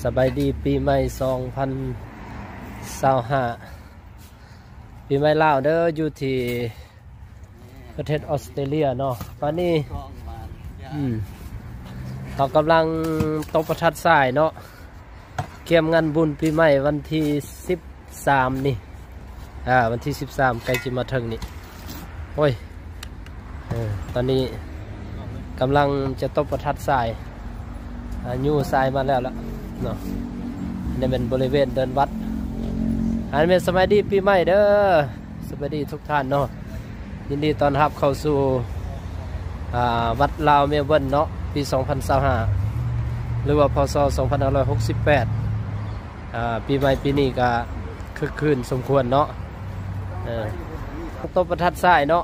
สบายดีปีใหม่2025ปีใหม่ลาวเด้ออยู่ที่ประเทศออสเตรเลียเนาะตอนนี้เรากำลังตกประทัดสายเนาะเกี่ยมงานบุญปีใหม่วันที่13นี่วันที่13ใกล้จะมาถึงนี่โอ้ยตอนนี้กำลังจะตกประทัดสายยูทรายมาแล้วเนาะนี่เป็นบริเวณเดินวัดอันเป็นสมัยดีปีใหม่เด้อสวัสดีทุกท่านเนาะยินดีต้อนรับเข้าสู่วัดลาวเมลเบิร์นเนาะปี2025หรือว่าพศ2568ปีใหม่ปีนี้ก็คึกคืนสมควรเนาะตบประทัดสายเนาะ